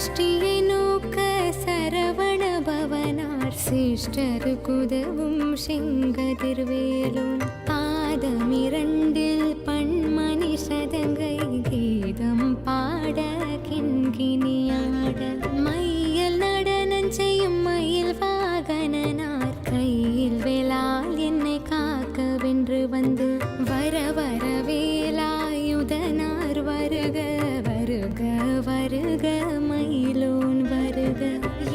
சிருஷ்டியை நோக்க சரவண பவனார் சிஷ்டருக்குதவும் செங்கதிர்வேலோன் பாதமிரண்டில் பன்மணி சதங்கை கீதம் பாட கிண்கிணியாட மையல் நடனம் செய்யும் மயில் வாகனனார் கையில் வேளால் என்னை காக்க வென்று வந்து வர வர வேலாயுதனார் வருக வருக வருக மயிலோன் வருக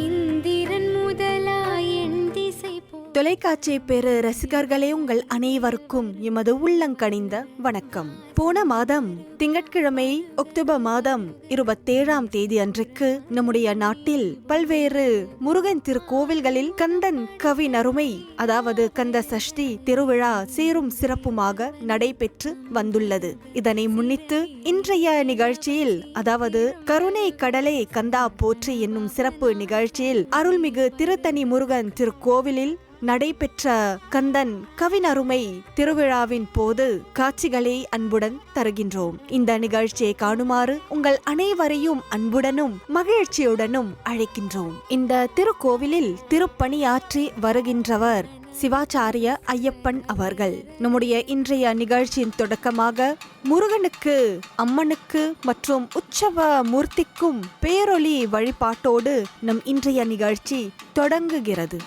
இந்திரன் முதலாய் என் திசை தொலைக்காட்சி பெரு ரசிகர்களே, உங்கள் அனைவருக்கும் எமது உள்ளங்கனிந்த வணக்கம். போன மாதம் திங்கட்கிழமை அக்டோபர் மாதம் 27ஆம் தேதி அன்றைக்கு நம்முடைய நாட்டில் பல்வேறு முருகன் திருக்கோவில்களில் கந்தன் கவினருமை, அதாவது கந்த சஷ்டி திருவிழா சீரும் சிறப்புமாக நடைபெற்று வந்துள்ளது. இதனை முன்னிட்டு இன்றைய நிகழ்ச்சியில், அதாவது கருணை கடலே கந்தா போற்றி என்னும் சிறப்பு நிகழ்ச்சியில் அருள்மிகு திருத்தணி முருகன் திருக்கோவிலில் நடைபெற்ற கந்தன் கவினருமை திருவிழாவின் போது காட்சிகளை அன்புடன் தருகின்றோம். இந்த நிகழ்ச்சியை காணுமாறு உங்கள் அனைவரையும் அன்புடனும் மகிழ்ச்சியுடனும் அழைக்கின்றோம். இந்த திருக்கோவிலில் திருப்பணியாற்றி வருகின்றவர் சிவாச்சாரிய ஐயப்பன் அவர்கள். நம்முடைய இன்றைய நிகழ்ச்சியின் தொடக்கமாக முருகனுக்கு, அம்மனுக்கு மற்றும் உற்சவ மூர்த்திக்கும் பேரொளி வழிபாட்டோடு நம் இன்றைய நிகழ்ச்சி தொடங்குகிறது.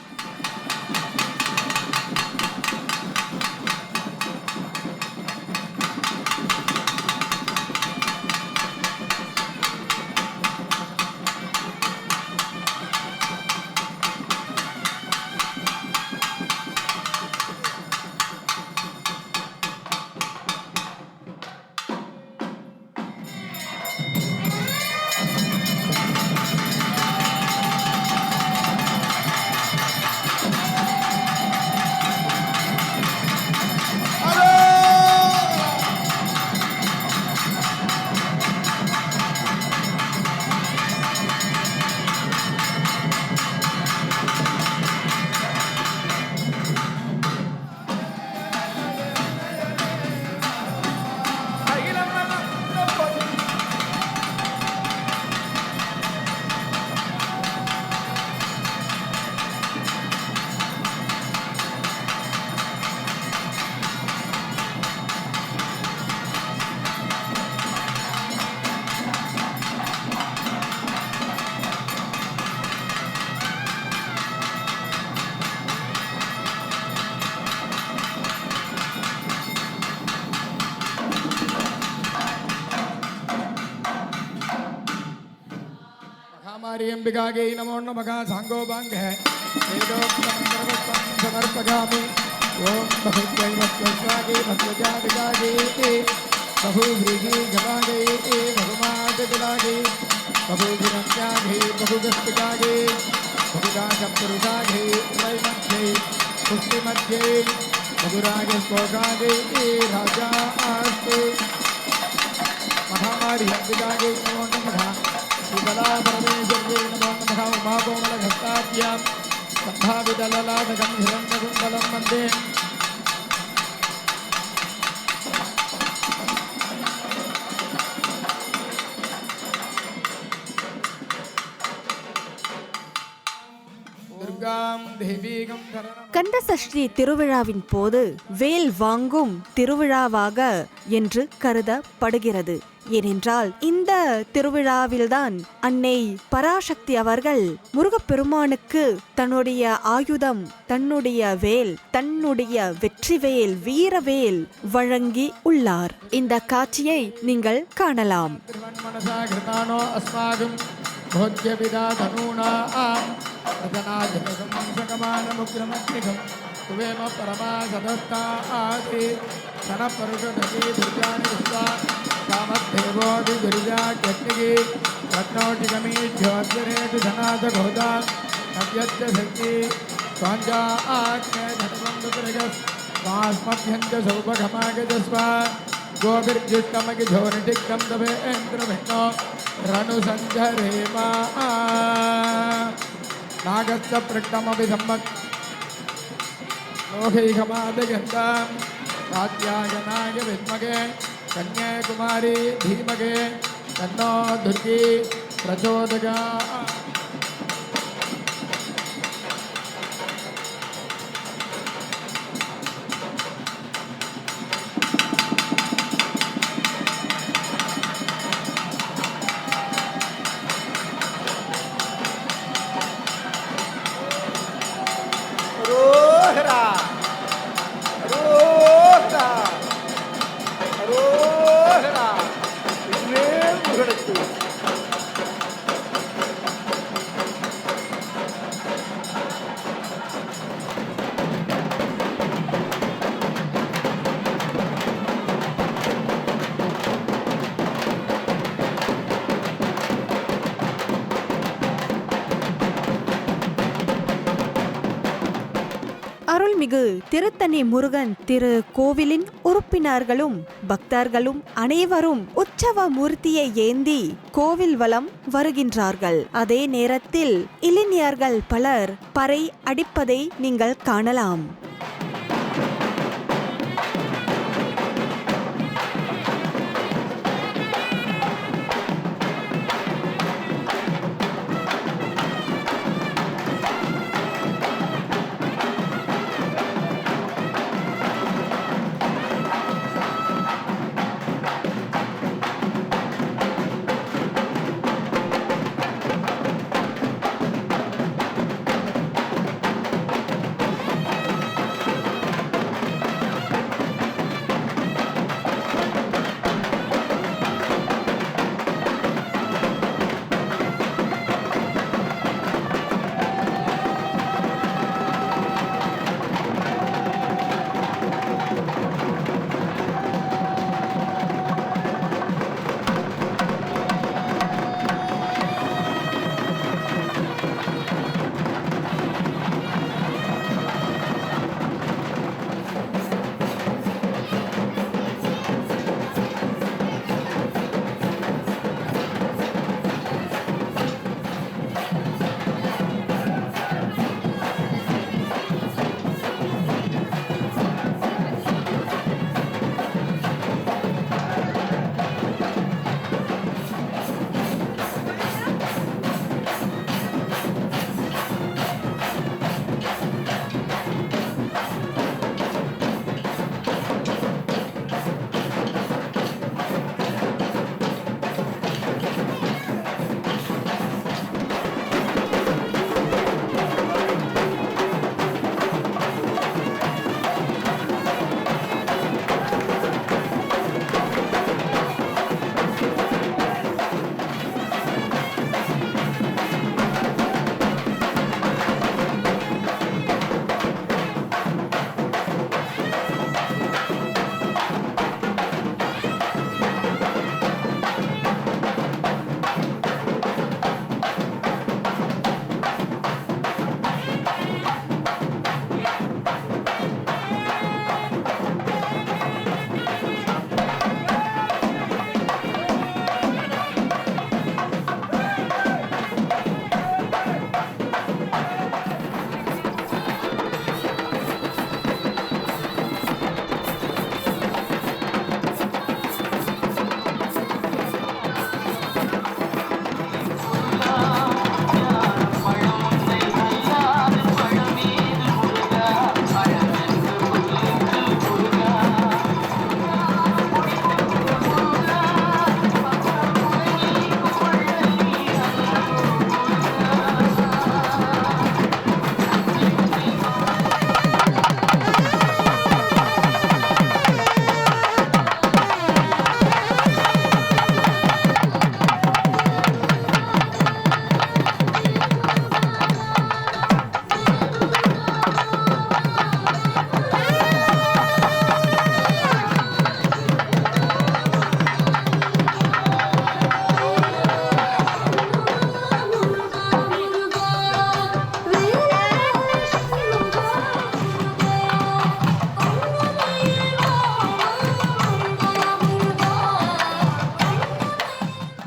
अंबिकागे नमो नमः सांगोपांग है समर्पयामि ओम बहुत्वै वस्वागे भक्तजागे बहुव्रीहि जवागे बहुमादलागे बहुविरत्यागे बहुगस्तिकागे बहुदाशपुरुषागे त्रैमध्ये पुष्टिमध्ये बहुरागे स्पोषागे राजा आस्तु महामारी अंबिकागे नमो नमः शिवला परमेश्वरी नमो नमः उमाकोमलघस्ताभ्यां सम्भावितललाटकं हिरण्यकुण्डलं वन्दे கந்தசஷ்டி திருவிழாவின் போது வேல் வாங்கும் திருவிழாவாக என்று கருதப்படுகிறது. ஏனென்றால் இந்த திருவிழாவில்தான் அன்னை பராசக்தி அவர்கள் முருகப்பெருமானுக்கு தன்னுடைய ஆயுதம், தன்னுடைய வேல், தன்னுடைய வெற்றிவேல், வீரவேல் வழங்கி உள்ளார். இந்த காட்சியை நீங்கள் காணலாம். तुवेम परमा सदस्ता आदि सन परुषनगी दुर्गानि विश्वा कामदेवोऽपि दुर्गाग्यग्निः रत्नोटिगमीढ्योऽग्निरेतु धनाथ घोदा नव्यस्य शक्ति स्वाञ्जा आग्ने धनवन्दुरगस् मास्मभ्यञ्च सौभगमागजस्वा गोभिर्जुष्टमगिझोनिटिक्तं तवेन्द्रभिन्नो रणुसञ्झरेमा नागस्य पृष्ठमपि सम्मत् लोकैकमादगन्धां कात्यायनाय विद्महे कन्याकुमारी धीमहे तन्नो दुर्गी பிரச்சோதகா அருள்மிகு திருத்தணி முருகன் திரு கோவிலின் உறுப்பினர்களும் பக்தர்களும் அனைவரும் உற்சவ மூர்த்தியை ஏந்தி கோவில் வலம் வருகின்றார்கள். அதே நேரத்தில் இளைஞர்கள் பலர் பறை அடிப்பதை நீங்கள் காணலாம்.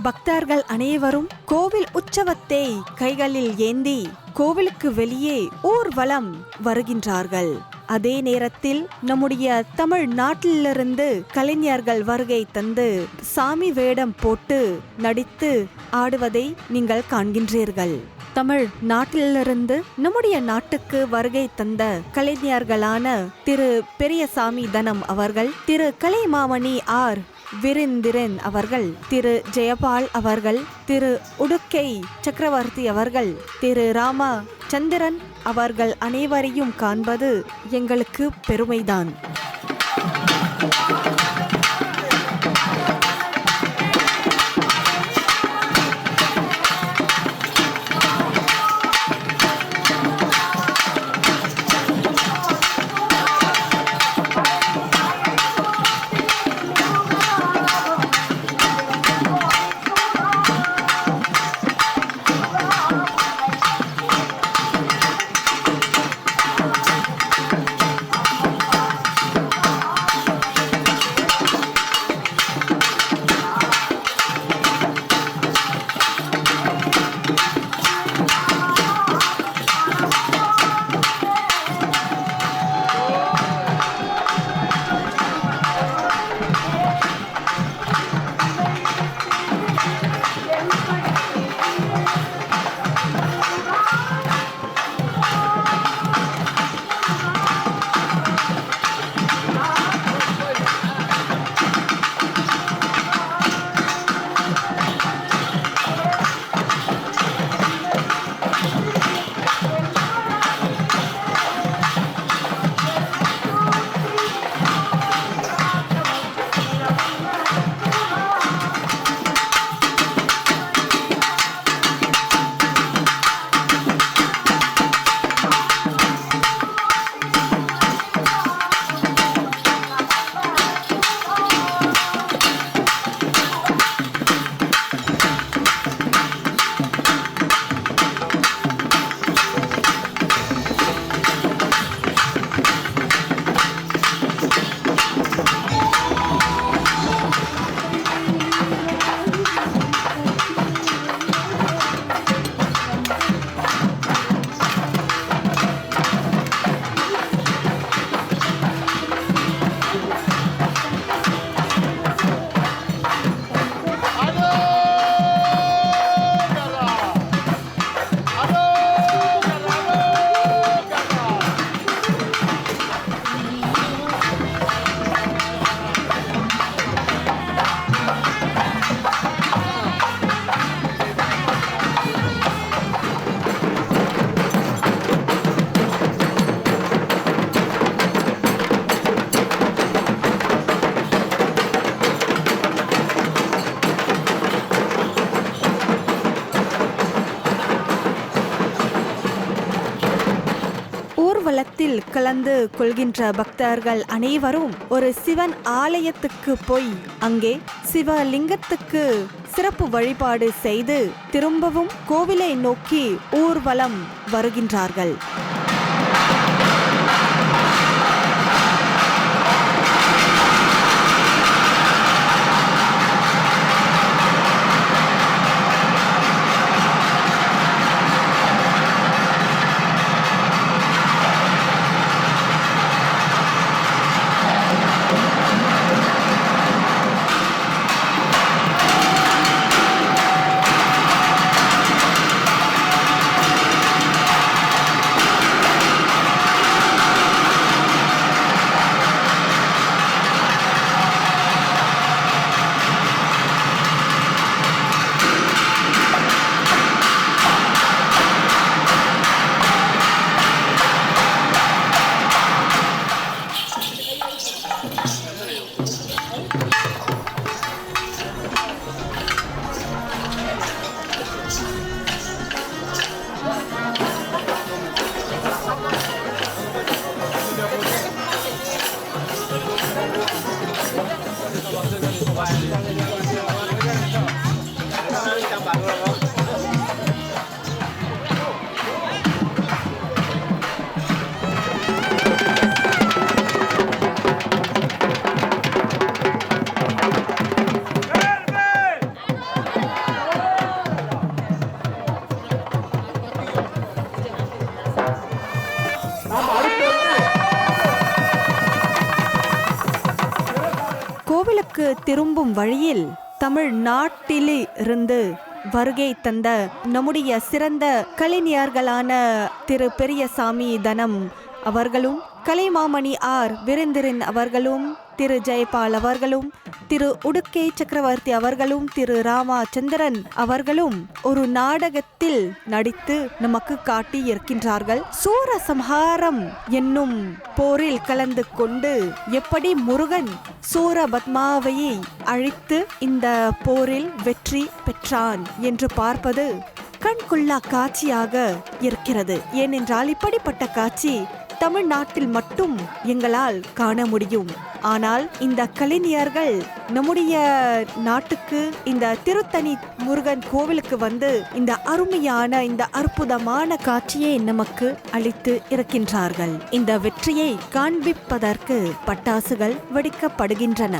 பக்தர்கள் அனைவரும் கோவில் உற்சவத்தை கைகளில் ஏந்தி கோவிலுக்கு வெளியே ஊர்வலம் வருகின்றார்கள். அதே நேரத்தில் நம்முடைய தமிழ் நாட்டிலிருந்து கலைஞர்கள் வருகை தந்து சாமி வேடம் போட்டு நடித்து ஆடுவதை நீங்கள் காண்கின்றீர்கள். தமிழ் நாட்டிலிருந்து நம்முடைய நாட்டுக்கு வருகை தந்த கலைஞர்களான திரு பெரியசாமி தனம் அவர்கள், திரு கலைமாமணி ஆர் விரிந்திரன் அவர்கள், திரு ஜெயபால் அவர்கள், திரு உடுக்கை சக்கரவர்த்தி அவர்கள், திரு ராமா சந்திரன் அவர்கள் அனைவரையும் காண்பது எங்களுக்கு பெருமைதான். ஊர்வலத்தில் கலந்து கொள்கின்ற பக்தர்கள் அனைவரும் ஒரு சிவன் ஆலயத்துக்கு போய் அங்கே சிவலிங்கத்துக்கு சிறப்பு வழிபாடு செய்து திரும்பவும் கோவிலை நோக்கி ஊர்வலம் வருகின்றார்கள். திரும்பும் வழியில் தமிழ்நாட்டிலிருந்து வருகை தந்த நம்முடைய சிறந்த கலைஞர்களான திரு பெரியசாமி தனம் அவர்களும், கலைமாமணி ஆர் விருந்திரன் அவர்களும், திரு ஜெயபால் அவர்களும், திரு உடுக்கை சக்கரவர்த்தி அவர்களும், திரு ராமச்சந்திரன் அவர்களும் ஒரு நாடகத்தில் நடித்து நமக்கு காட்டி இருக்கின்றார்கள். சூரசம்ஹாரம் என்னும் போரில் கலந்து கொண்டு எப்படி முருகன் சூரபத்மாவையை அழித்து இந்த போரில் வெற்றி பெற்றான் என்று பார்ப்பது கண்கொள்ளா காட்சியாக இருக்கிறது. ஏனென்றால் இப்படிப்பட்ட காட்சி தமிழ்நாட்டில் மட்டும் எங்களால் காண முடியும். ஆனால் இந்த கலைஞர்கள் நம்முடைய நாட்டுக்கு, இந்த திருத்தணி முருகன் கோவிலுக்கு வந்து இந்த அருமையான, இந்த அற்புதமான காட்சியை நமக்கு அளித்து இருக்கின்றார்கள். இந்த வெற்றியை காண்பிப்பதற்கு பட்டாசுகள் வெடிக்கப்படுகின்றன.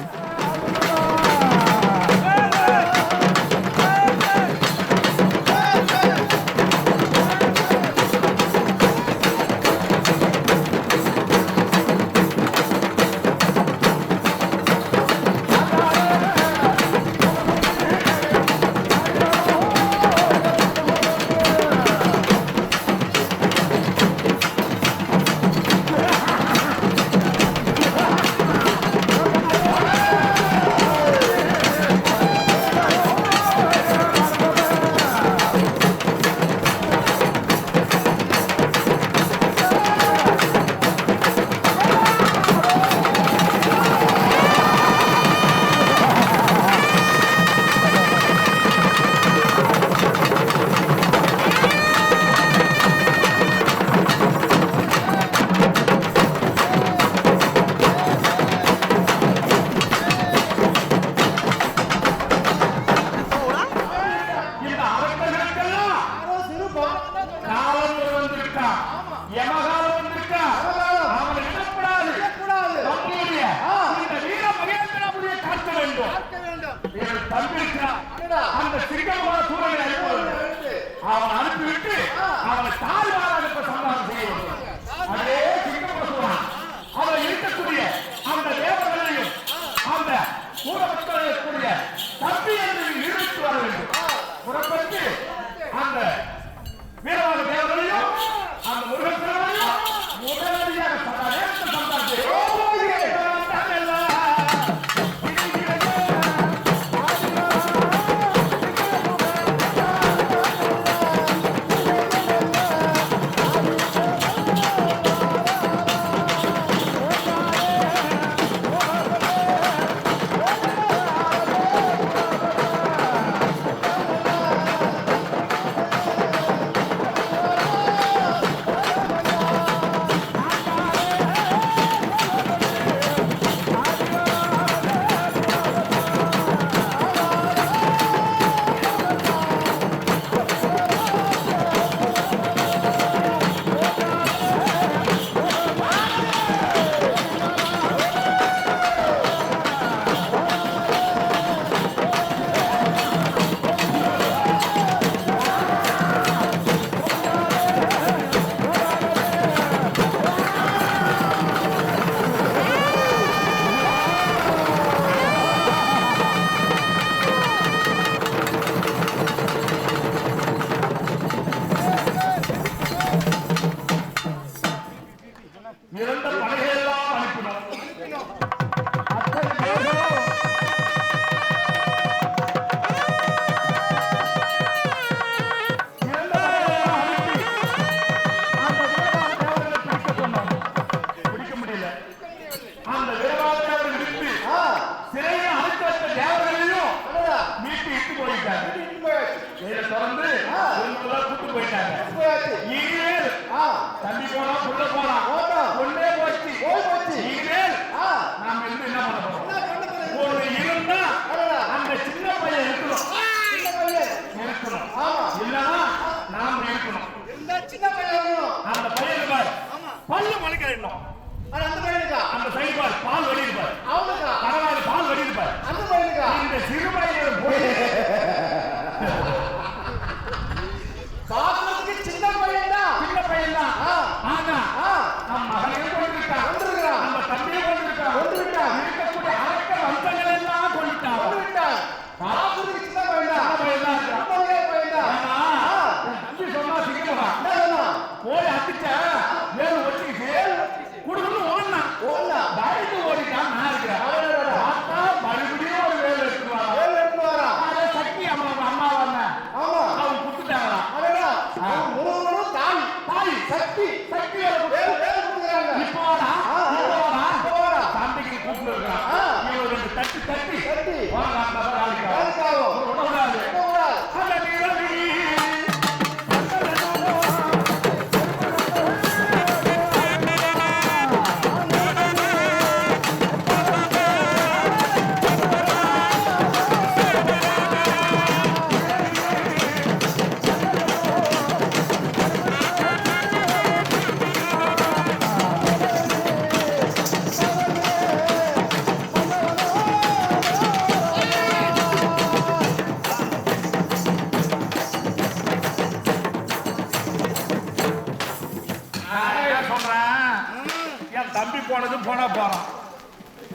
தம்பி போனது போனா போறான்,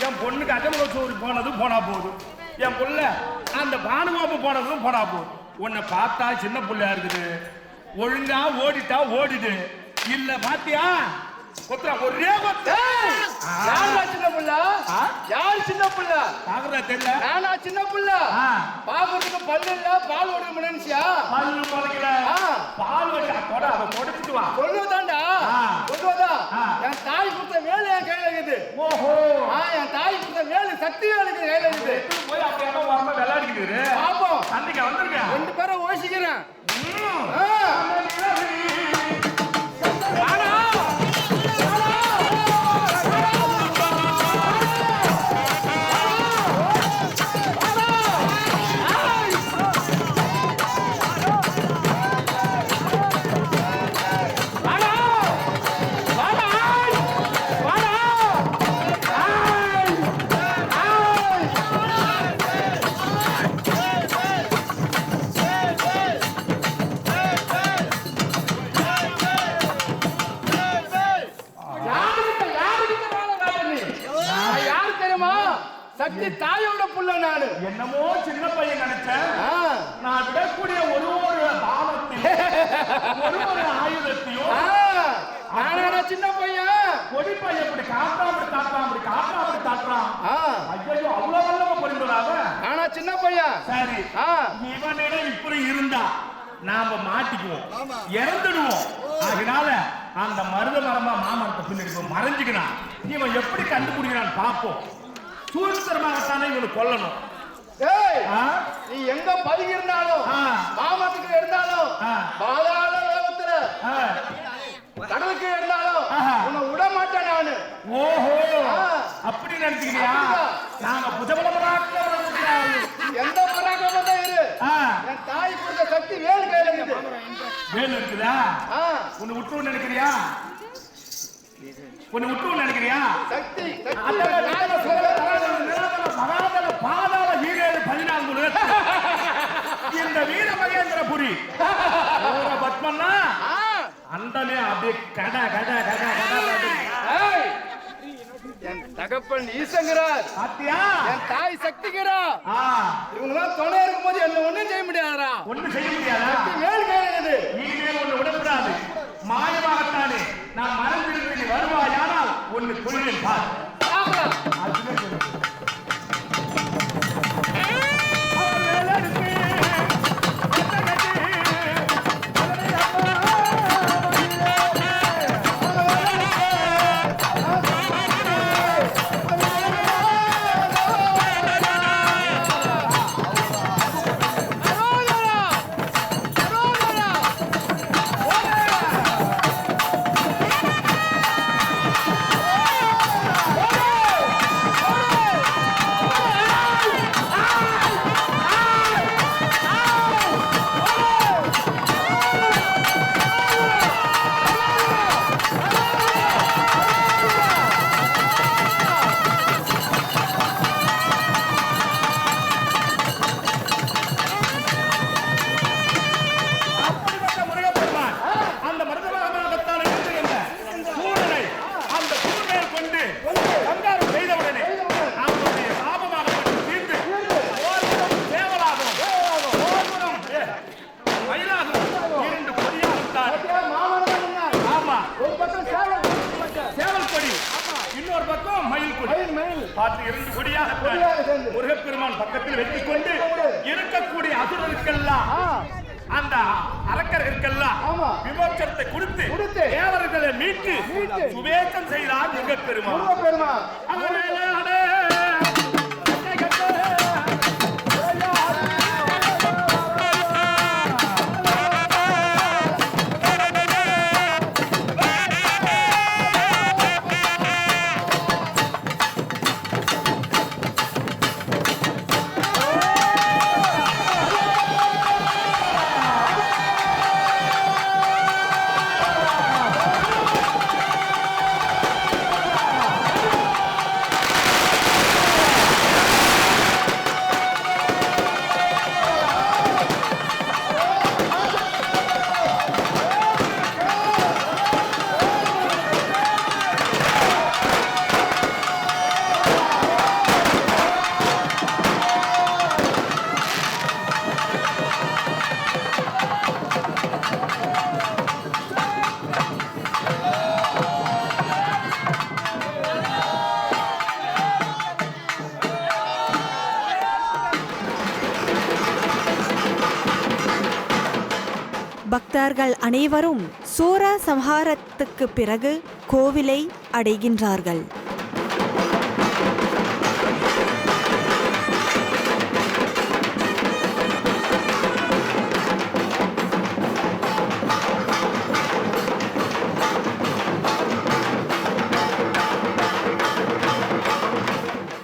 என் பொண்ணுக்கு அஜமல சோறு போனது போனா போகுது, என் புள்ள அந்த பானுவாப்பு போனதும் போனா போகுது. உன்னை பார்த்தா சின்ன புள்ளையா இருக்குது, ஒழுங்கா ஓடிட்டா ஓடிடு, இல்ல பாத்தியா கொத்துறா ஒரே கொத்து. யாரா சின்ன புள்ள? யார் சின்ன புள்ள? பாக்குறா தெரியல. நானா சின்ன புள்ள? பாக்குறதுக்கு பல்லு இல்ல, பால் ஓடுற நினைச்சியா? பல்லு முளைக்கல, பால் வடியா தொட, அதை கொடுத்துட்டு வா. கொள்ளுதாண்டா, கொள்ளுதா. என் தாய் கொடுத்த வேலை என் கையில இருக்குது. ஓஹோ, என் தாய் கொடுத்த வேலை சக்தி வேலைக்கு கையில இருக்குது. போய் அப்படியே வரமா விளையாடிக்கிட்டு பாப்போம். சண்டைக்கு வந்திருக்கேன், 2 பேரை ஓசிக்கிறேன். சக்தி தாயோட புள்ள நானு. என்னமோ சின்ன பையன் நினைச்சேன். நான் விடக்கூடிய ஒரு பானத்தையும் ஒரு ஆயுதத்தையும் நானா சின்ன பையன்? கொடி பையன் இப்படி காட்டாம ஐயோ அவ்வளவு வல்லமா புரிந்துடாத. நானா சின்ன பையன்? சரி, இவனிடம் இப்படி இருந்தா நாம மாட்டிக்குவோம், இறந்துடுவோம். அதனால அந்த மருத மரமா மாமரத்தை பின்னாடி மறைஞ்சுக்கிறான். இவன் எப்படி கண்டுபிடிக்கிறான் பார்ப்போம். சூழ்த்தரமாகத்தானே இவனை கொல்லணும். நீ எங்க பதுங்கி இருந்தாலும், மாமத்துக்கு இருந்தாலும், பாதாள லோகத்துல கடலுக்கு இருந்தாலும் உன்னை விட மாட்டேன் நானு. ஓஹோ, அப்படி நினைச்சுக்கிறியா? நாங்க புஜபலமராக்க எந்த பராக்கிரமம் தான் இரு, என் தாய் கொடுத்த சக்தி வேலு கையில இருக்குது. வேலு இருக்குதா? உன்னை விட்டு நினைக்கிறியா? உன்னை விட்டு நினைக்கிறியா? சக்தி பாதாள வீரேழு 14 இந்த வீர மகேந்திரபுரி பத்மன்னா அந்தமே அப்படியே கட கட கட கட. என் தகப்பன் ஈசங்கிறார், என் தாய் சக்திங்கிறா. இவங்களாம் துணை இருக்கும் போது என்ன ஒண்ணும் செய்ய முடியாதா? ஒண்ணும் செய்ய முடியாதா? வேல் கையில நீங்களே ஒண்ணு விடக்கூடாது. மாயமாகத்தானே நான் மறந்திருந்து நீ வருவாயானால் ஒண்ணு கொள்வேன் பார். முருகப்பெருமான் பக்கத்தில் வைத்துக் கொண்டு இருக்கக்கூடிய அசுரருக்கெல்லாம் அந்த அரக்கர்களுக்கெல்லாம் விமோச்சனத்தை கொடுத்து தேவர்களை மீட்டு சுவேசம் செய்தார் முருகப்பெருமான். பக்தர்கள் அனைவரும் சூர சம்ஹாரத்துக்கு பிறகு கோவிலை அடைகின்றார்கள்.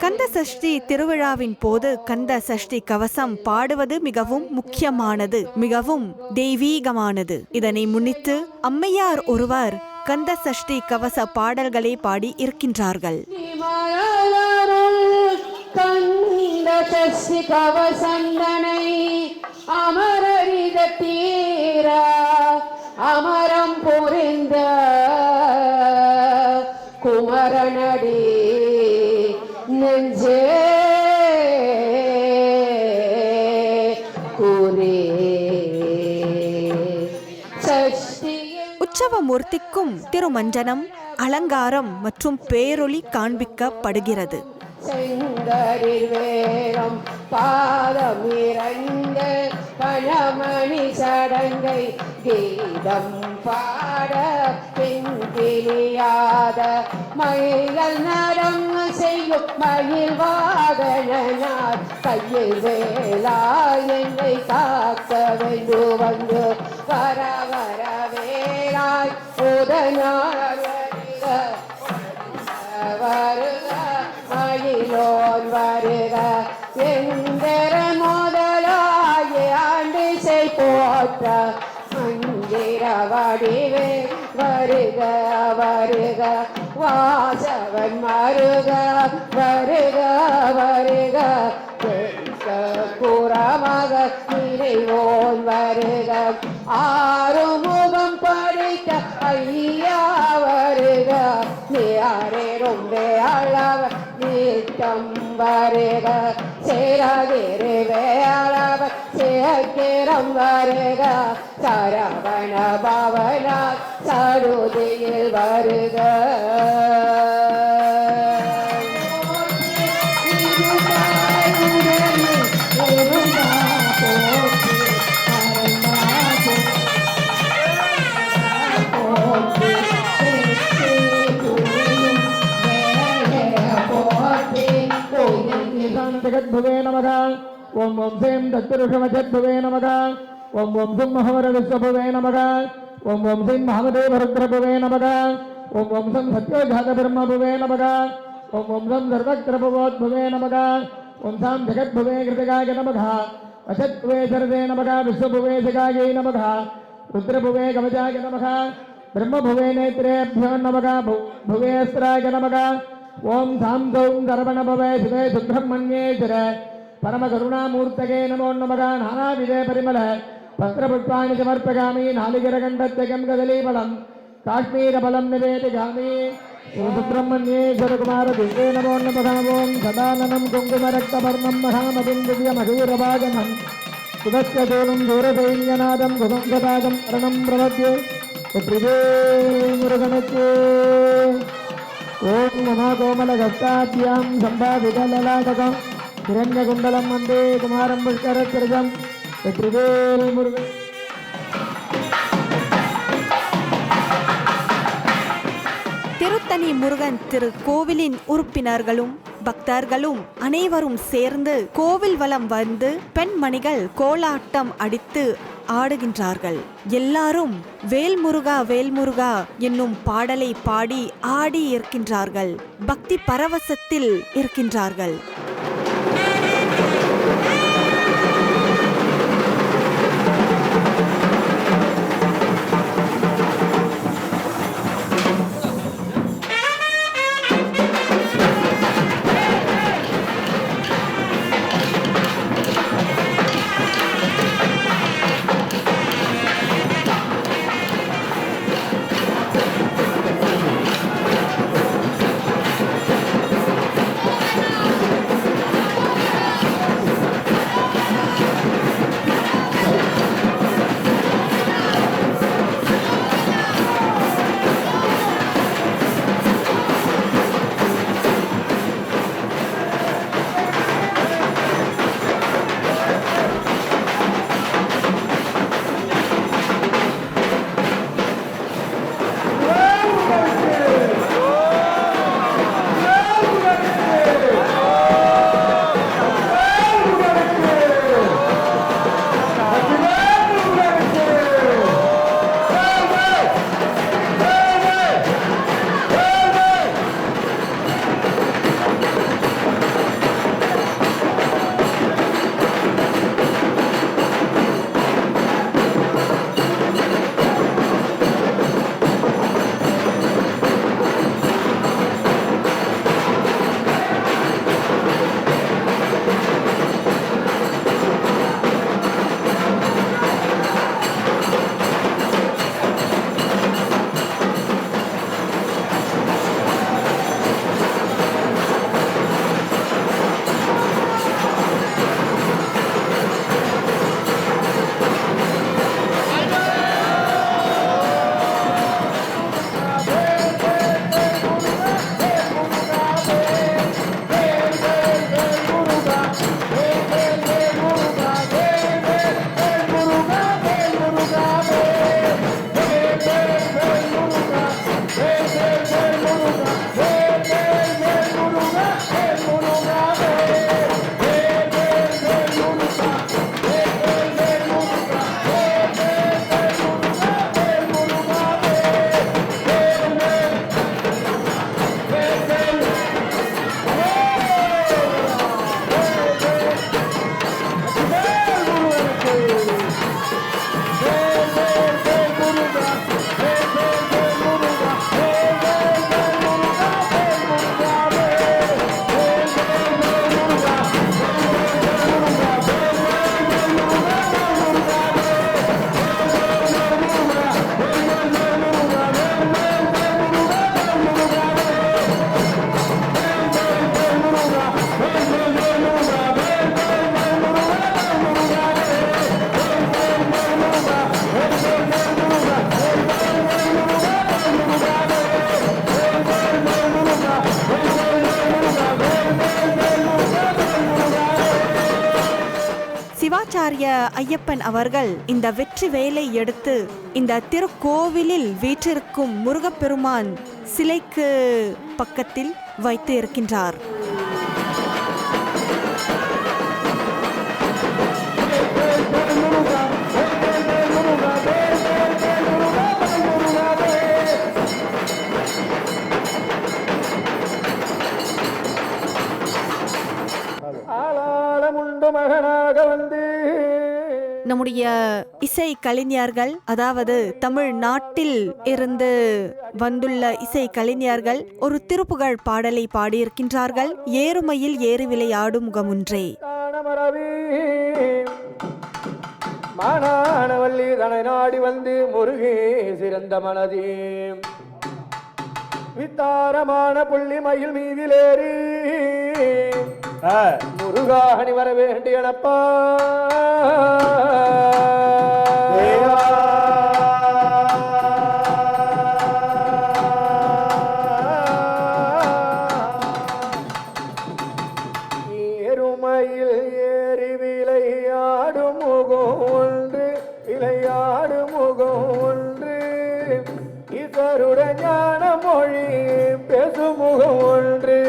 கந்த சஷ்டி திருவிழாவின் போது கந்த சஷ்டி கவசம் பாடுவது மிகவும் முக்கியமானது, மிகவும் தெய்வீகமானது. இதனை முன்னிட்டு அம்மையார் ஒருவர் கந்த சஷ்டி கவச பாடல்களை பாடி இருக்கின்றார்கள். கந்த சஷ்டி கவசந்தனை அமரரித தீர அமரம் புரிந்த குமரனடி நெஞ்சே கூரே உற்சவமூர்த்திக்கும் திருமஞ்சனம், அலங்காரம் மற்றும் பேரொளி காண்பிக்கப்படுகிறது. செங்கரில் வேரம் பாதம் இறங்க பழமணி சடங்கை கீதம் பாட பெண்கிளியாத மயில்கள் நடம் செய்யும் மயில் வாகனார் கையில் வேலா என்னை காக்க வென்று வந்து வர வர வேலாய் உதனார் வருக மயிலோன் வருக எந்திர முதலாய ஆண்டிசை போற்ற மந்திர வடிவே வருக வருக வாசவன் மருக வருக வருக கூறமாக நிறைவோன் வருக ஆறுமுகம் படைத்த ஐயா வருக நீரே ரொம்ப அளவர் நீத்தம் வருக சேரதிரு வேளவர் சேர்க்கிரம் வருக சரவண பவனா சருதியில் வருக जगद्भुवे नमः। ओम ओम सेम तत्पुरुषमजद्भुवे नमः। ओम ओम सिं महावर विश्वभुवे नमः। ओम ओम सिं महादेव रुद्रभुवे नमः। ओम ओम सं सत्योजात ब्रह्मभुवे नमः। ओम ओम सं सर्वत्रभुवोद्भुवे नमः। ओम सां जगद्भुवे कृतिकाय नमः। अशद्भुवे शरदे नमः। विश्वभुवे शिखायै नमः। रुद्रभुवे कवचाय नमः। ब्रह्मभुवे नेत्रेभ्यो नमः। भुवे अस्त्राय नमः। ओम सां सौं सर्वणभवे शिवे सुब्रह्मण्येश्वर परमकरुणामूर्तये नमो नमः। नानाविधे परिमल पत्रपुष्पाणि समर्पयामि। नालिकेरकण्ठत्यकं कदलीफलं काश्मीरफलं निवेदयामि। सुब्रह्मण्येश्वर कुमार दिव्ये नमो नमः। ओम सदाननं कुङ्कुमरक्तवर्णं महामतिं दिव्यमधुरभागनं सुदस्यशूलं दूरसैन्यनादं सुसंसदागं रणं प्रपद्ये त्रिवे मुरुगणस्य। ओम महाकोमलगस्ताभ्यां सम्भावितललाटकं हिरण्यकुण्डलं वन्दे कुमारं पुष्करत्रजं त्रिवेल मुरुगन्। திருத்தணி முருகன் திருக்கோவிலின் உறுப்பினர்களும் பக்தர்களும் அனைவரும் சேர்ந்து கோவில் வலம் வந்து பெண்மணிகள் கோலாட்டம் அடித்து ஆடுகின்றார்கள். எல்லாரும் வேல்முருகா வேல்முருகா என்னும் பாடலை பாடி ஆடி இருக்கின்றார்கள். பக்தி பரவசத்தில் இருக்கின்றார்கள். சிவாச்சாரிய ஐயப்பன் அவர்கள் இந்த வெற்றி வேலை எடுத்து இந்த திருக்கோவிலில் வீற்றிருக்கும் முருகப்பெருமான் சிலைக்கு பக்கத்தில் வைத்து இருக்கின்றார். மகனாக வந்து நம்முடைய இசை கலைஞர்கள், அதாவது தமிழ்நாட்டில் இருந்து வந்துள்ள இசை கலைஞர்கள் ஒரு திருப்புகழ் பாடலை பாடியிருக்கின்றார்கள். ஏறுமையில் ஏறி விளையாடும் முகமுன்றே. மானானவல்லி தனை நாடி வந்து முருகே சிறந்த மனதே வித்தாரமான புள்ளி மயில் மீதிலேறி முருகாணி வர வேண்டியனப்பா ஏறுமையில் ஏறி விளையாடும் முகம் ஒன்று, விளையாடும் முகம் ஒன்று, இதருடன் ஞான மொழி பேசும் முகம் ஒன்று.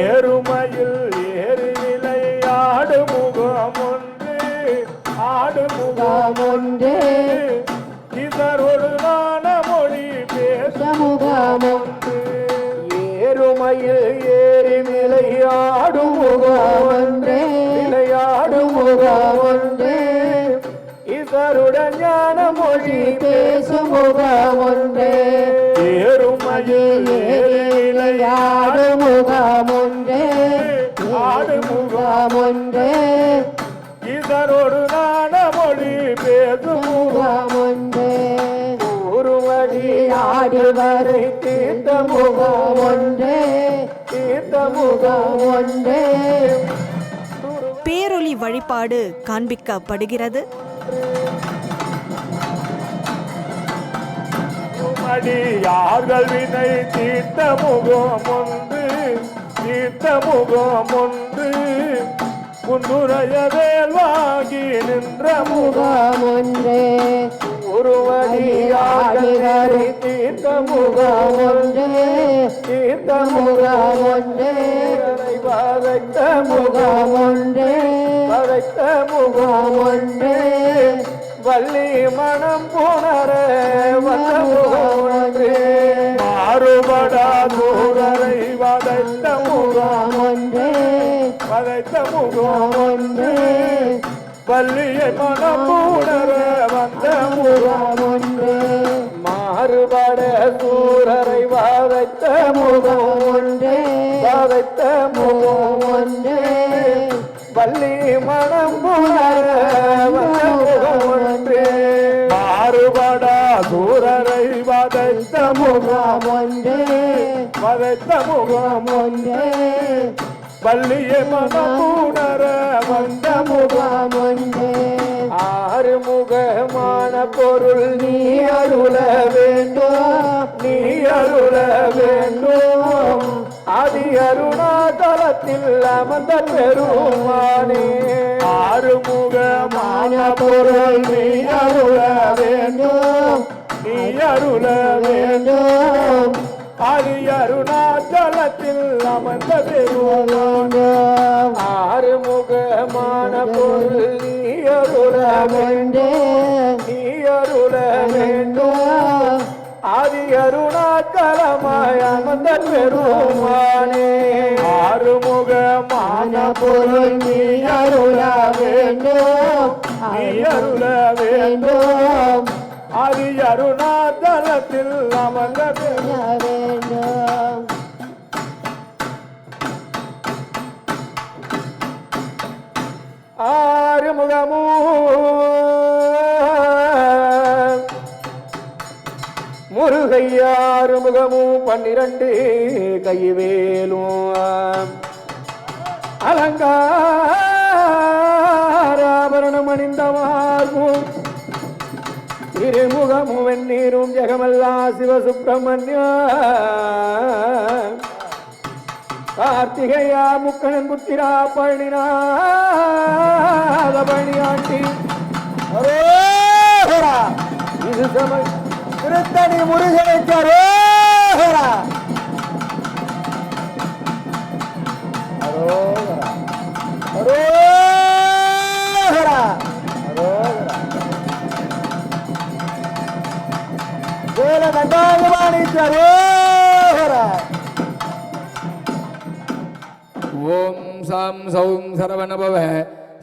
ஏறுமையில் ஏறி விளையாடு முகம் ஒன்று, ஆடு முகம் ஒன்று, இதரோடு ஞான மொழி பேசும் முகம் ஒன்று. ஏறுமையில் ஏறி விளையாடும் முகம் ஒன்று, விளையாடும் முகம் ஒன்று, இதருடன் ஞான மொழி பேசும் முகம் ஒன்று. ஏறுமையில் ஏறி விளையாடும் முகம் ஒன்று, ஆடு முகம் ஒன்று, இதரோடு ஞான மொழி பேசும் முகம் ஒன்று. ஒருவடி ஆடி வரை தீர்த்த முகம் ஒன்று, தீர்த்த முகம் ஒன்று. பேரொளி வழிபாடு காண்பிக்கப்படுகிறது. யார்கள் வினை தீர்த்த முகம் ஒன்று, தீர்த்த முகம் ஒன்று, குன்னுரைய வேல் வாங்கி நின்ற முகம் ஒன்று. ஒருவடியாடி தீர்த்த முகம் ஒன்று, தீர்த்த முகம் ஒன்று, வதைத்த முகம் ஒன்று, வதைத்த முகம் ஒன்று, வள்ளி மனம் புணர வந்த முகம் ஒன்று. மாறுபடா தூரரை வதைத்த முகம் ஒன்று, வதைத்த முகம் ஒன்று, வள்ளியை மனம் புணர வந்த முகம் ஒன்று. மாறுபட சூரரை வதைத்த முகம் ஒன்று, வதைத்த முகம் ஒன்று, வள்ளி மனம் புணர வந்த முகம் ஒன்று. மாறுபடா சூரரை வதைத்த முகம் ஒன்று, வதைத்த முகம் ஒன்று, வள்ளியை மனம் புணர வந்த முகம் ஒன்று. ஆறுமுகமான பொருள் நீ அருள வேண்டும், நீ அருள வேண்டும். ஆதி அருணாதலத்தில் அமர்ந்த பெருமானே. ஆறுமுகமான பொருள் நீ அருள வேண்டும், நீ அருள வேண்டும். ஆதி அருணாச்சலத்தில் அமர்ந்த பெருமானே. ஆறுமுகமான பொருள் நீ அருள வேண்டும், நீ அருள வேண்டும். ஆதி அருணாச்சலமாய் அமர்ந்த பெருமானே. ஆறுமுகமான பொருள் நீ அருள வேண்டும், நீ அருள வேண்டும். ஆதி அருணாச்சலத்தில் அமர்ந்த வேண்டும். ஆறுமுகமோ முருகையாறு முகமும் 12 கைவேலும் அலங்காராபரணம் அணிந்தவார்வும் இருமுகமும் வெந்நீரும் ஜெகமல்லா சிவசுப்பிரமணிய கார்த்திகையா முக்கணன் புத்திரா பழனிநாத பழனியாண்டி அரோகரா. இது சமய திருத்தணி முருகனுக்கு அரோகரா. அரோகரா அரோகரா அரோகரா. வேல தண்டாயுமானிக்கு அரோகரா. ஓம் சாம் சௌம் சரவணபவ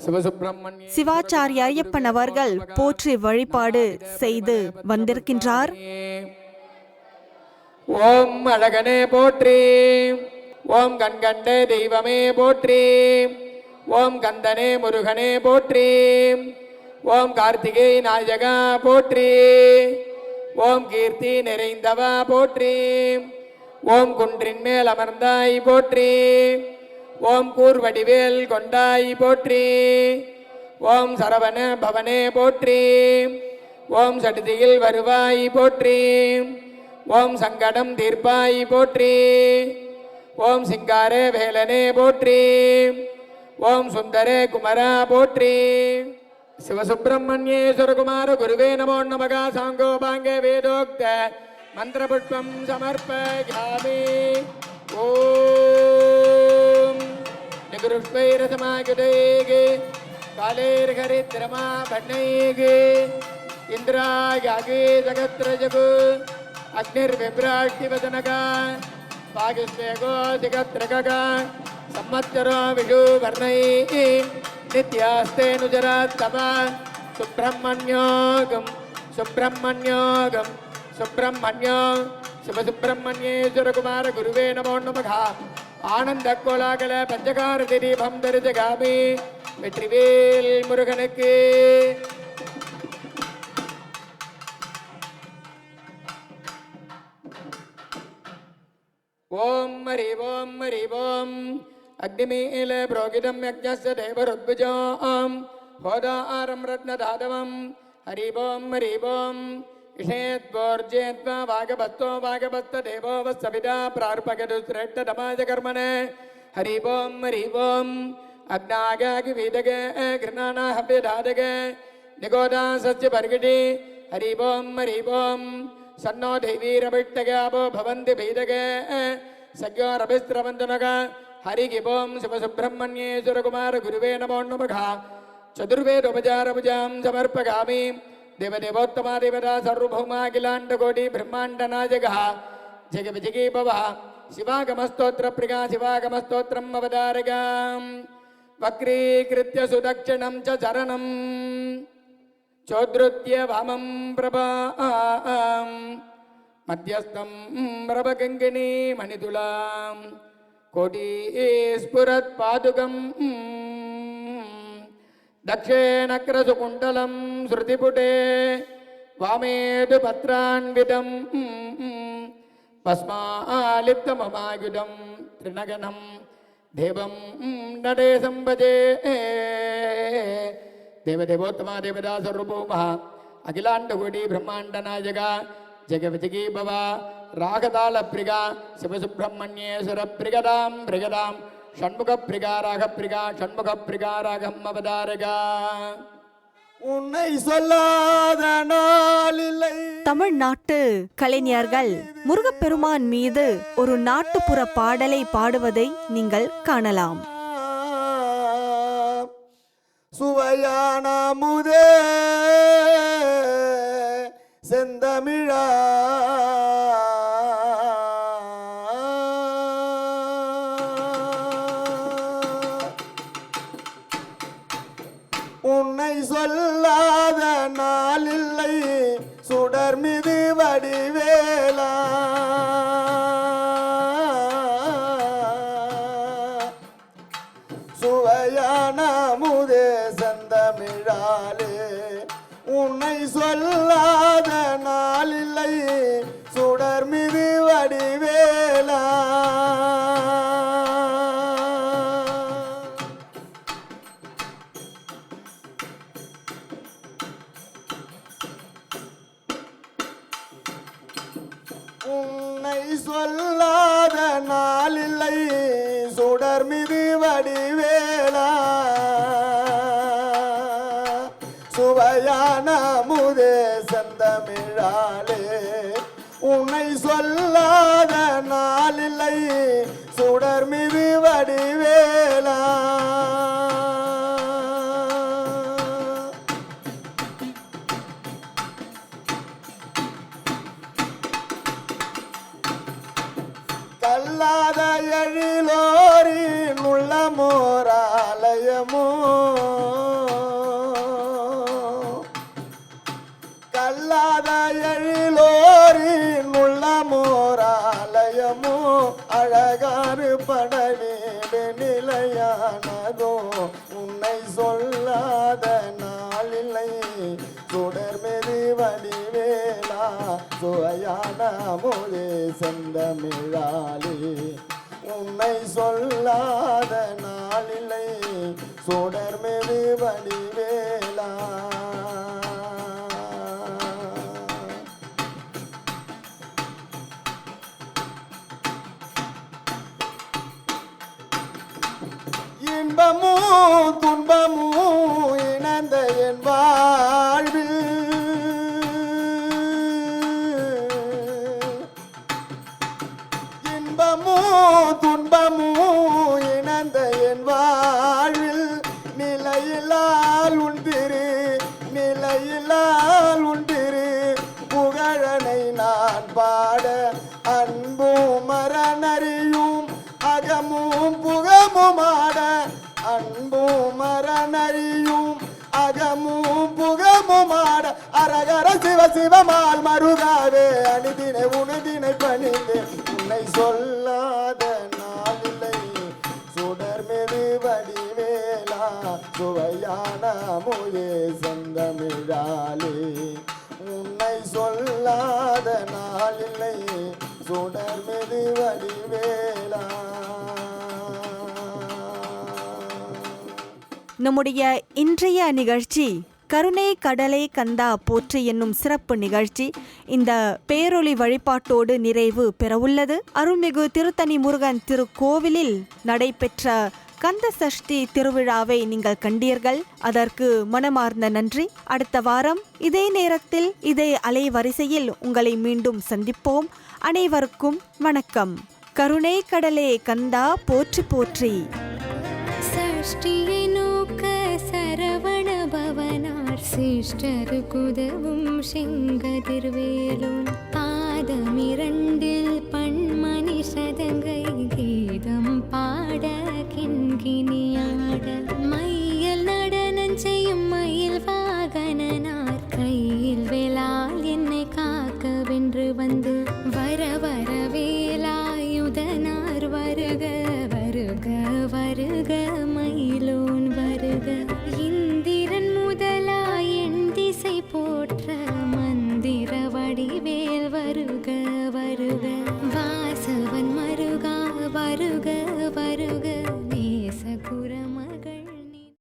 சிவசுப்பிரமணிய சிவாச்சாரிய ஐயப்பன் அவர்கள் போற்றி வழிபாடு செய்து வந்திருக்கின்றார். ஓம் அழகனே போற்றி, ஓம் கண்கண்டே தெய்வமே போற்றி, ஓம் கந்தனே முருகனே போற்றி, ஓம் கார்த்திகை நாயகா போற்றி, ஓம் கீர்த்தி நிறைந்தவா போற்றி, ஓம் குன்றின் மேல் அமர்ந்தாய் போற்றி, ஓம் கூர்வடிவேல் கொண்டாய் போற்றி, ஓம் சரவண பவனே போற்றி, ஓம் சடுதியில் வருவாய் போற்றி, ஓம் சங்கடம் தீர்ப்பாய் போற்றி, ஓம் சிங்காரே வேலனே போற்றி, ஓம் சுந்தரே குமரா போற்றி. சிவசுப்பிரமணியேஸ்வரகுமார குருவே நமோ நமக. சாங்கோ பாங்கே வேதோக்த மந்திரபுஷ்பம் சமர்ப்பயாமி. ஓம் நிகுருஷ்வைரசமாகுதேகே காலேர்ஹரித்ரமா பன்னேகே இந்திராயாகே ஜகத்ரஜகு அக்னிர்விப்ராஷ்டிவதனகா பாகிஸ்வேகோ ஜகத்ரகா சம்மத்சரோ விஷுவர்ணை நித்யாஸ்தேனுஜராத்தம சுப்பிரமணியோகம் சுப்பிரமணியோகம் சுப்பிரமணியோ சிவசுப்பிரமணியேஸ்வரகுமார குருவே நமோ நமக. ஆனந்த கோலாகல பஞ்சகார தீபம் தரிசகாமி. வெற்றிவேல் முருகனுக்கு. ஓம் ஹரி ஓம் ஹரி ஓம். அக்னிமீல புரோகிதம் யஜ்ஞஸ்ய தேவருத்விஜோம் ஹோதாரம் ரத்னதாதவம். ஹரி ஓம் ஹரி ஓம். இஷேத்வோர்ஜேத்வா வாகபஸ்தோ வாகபஸ்த தேவோ வஸ்தவிதா பிரார்பகது ஸ்ரேஷ்டதமாஜ கர்மணே. ஹரி ஓம் ஹரி ஓம். அக்னாகாகி வீதக கிருணானா ஹவ்யதாதக நிகோதா சஸ்ய பர்கிடி. ஹரி ஓம் ஹரி ஓம். சன்னோ தேவீரபிட்டகாபோ பவந்தி பீதக சக்யோ ரபிஸ்திரவந்தனக. ஹரி ஓம் சிவசுப்பிரமணியேஸ்வரகுமார குருவே நமோ நமக. சதுர்வேதோபசாரபுஜாம் சமர்ப்பகாமி. தேவதேவோத்தமா தேவதா சர்வபௌமா அகிலாண்டகோடி பிரம்மாண்டநாயகः ஜெகவிஜகி பவ. சிவாகமஸ்தோத்திர பிரியா சிவாகமஸ்தோத்திரம் அவதாரகாம். வக்ரீகிருத்ய சுதக்ஷிணம் ச சரணம் சோத்ருத்ய வாமம் பிரபாம். மத்தியஸ்தம் பிரபகங்கிணி மணிதுலாம் கோடீஸ்புரத் பாதுகம். தக்ஷேணக்ரசுகுண்டலம் ஸ்ருதிபுடே வாமேது பத்ரான்விதம். பஸ்மாலிப்தமமாயுதம் த்ரிநகனம் தேவம் நடேசம் பஜே. தேவதேவோத்தமா தேவதா சர்வபௌம அகிலாண்டகோடி பிரம்மாண்டநாயக ஜெகவிஜகி பவ. ராகதாள பிரிகா சிவசுப்பிரமணியேஸ்வர பிரிகதாம் பிரிகதாம் ஷண்முக பிரிகா ராக பிரிகா ஷண்முக பிரிகா ராகம் அவதாரகா. உன்னை சொல்லாத நாளில்லை. தமிழ்நாட்டு கலைஞர்கள் முருகப்பெருமான் மீது ஒரு நாட்டுப்புற பாடலை பாடுவதை நீங்கள் காணலாம். சுவையான முதே செந்தமிழா உன்னை சொல்லாத நாளில்லை சுடர் மிது வடிவேலா. சுவையான முதே செந்தமிழாலே உன்னை சொல்லாத நாளில்லை சுடர் மிது வடிவேலா. உன்னை சொல்லாத நாளில்லை வடிவேலா சுவையான முதே செந்தமிழாலே உன்னை சொல்லாத நாளில்லை சுடர்மிகு வடிவேலா கல்லாத எழிலோரின் உள்ளமோராலயமோ கல்லாத எழிலோரின் உள்ளமோராலயமோ அழகாறு படவீடு நிலையானதோ உன்னை சொல்லாத நாளில்லை சுடர்மெதி வடிவேலா சுவையான மொழி செந்தமிழாலே உன்னை சொல்லாத நாளில்லை சுடர்மெதி வடிவேலா இன்பமோ துன்பமோ இணைந்த என் வாழ்வில் இன்பமோ துன்பமோ இணைந்த என் வாழ்வில் நிலையிலால் உண்டிரு நிலையிலால் உண்டிரு புகழனை நான் பாட அன்பும் மரணறியும் அகமும் புகமுமாட அன்பும் மரணறியும் அகமும் புகமுமாட அரகர சிவ சிவமால் மருகாவே அணிதினை உனதினை பணிந்து உன்னை சொல்லாத நாளில்லை சுடர்மெது வடிவேலா சுவையான மொழி செந்தமிழாலே உன்னை சொல்லாத நாளில்லை சுடர்மெது வடிவேலா. நம்முடைய இன்றைய நிகழ்ச்சி கருணை கடலை கந்தா போற்றி என்னும் சிறப்பு நிகழ்ச்சி இந்த பேரொளி வழிபாட்டோடு நிறைவு பெறவுள்ளது. அருள்மிகு திருத்தணி முருகன் திருக்கோவிலில் நடைபெற்ற கந்த சஷ்டி திருவிழாவை நீங்கள் கண்டீர்கள். அதற்கு மனமார்ந்த நன்றி. அடுத்த வாரம் இதே நேரத்தில் இதே அலைவரிசையில் உங்களை மீண்டும் சந்திப்போம். அனைவருக்கும் வணக்கம். கருணை கடலே கந்தா போற்றி போற்றி. சஷ்டியை நோக்க சரவண பவனார் சிஷ்டர் குதவும் செங்கதிர்வேலோன் பாதமிரண்டில் பன்மணி சதங்கை கீதம் பாட கிண்கிணியாட மையல் நடனம் செய்யும் மயில் வாகனனார் கையில் வேளால் என்னை காக்க வென்று வந்து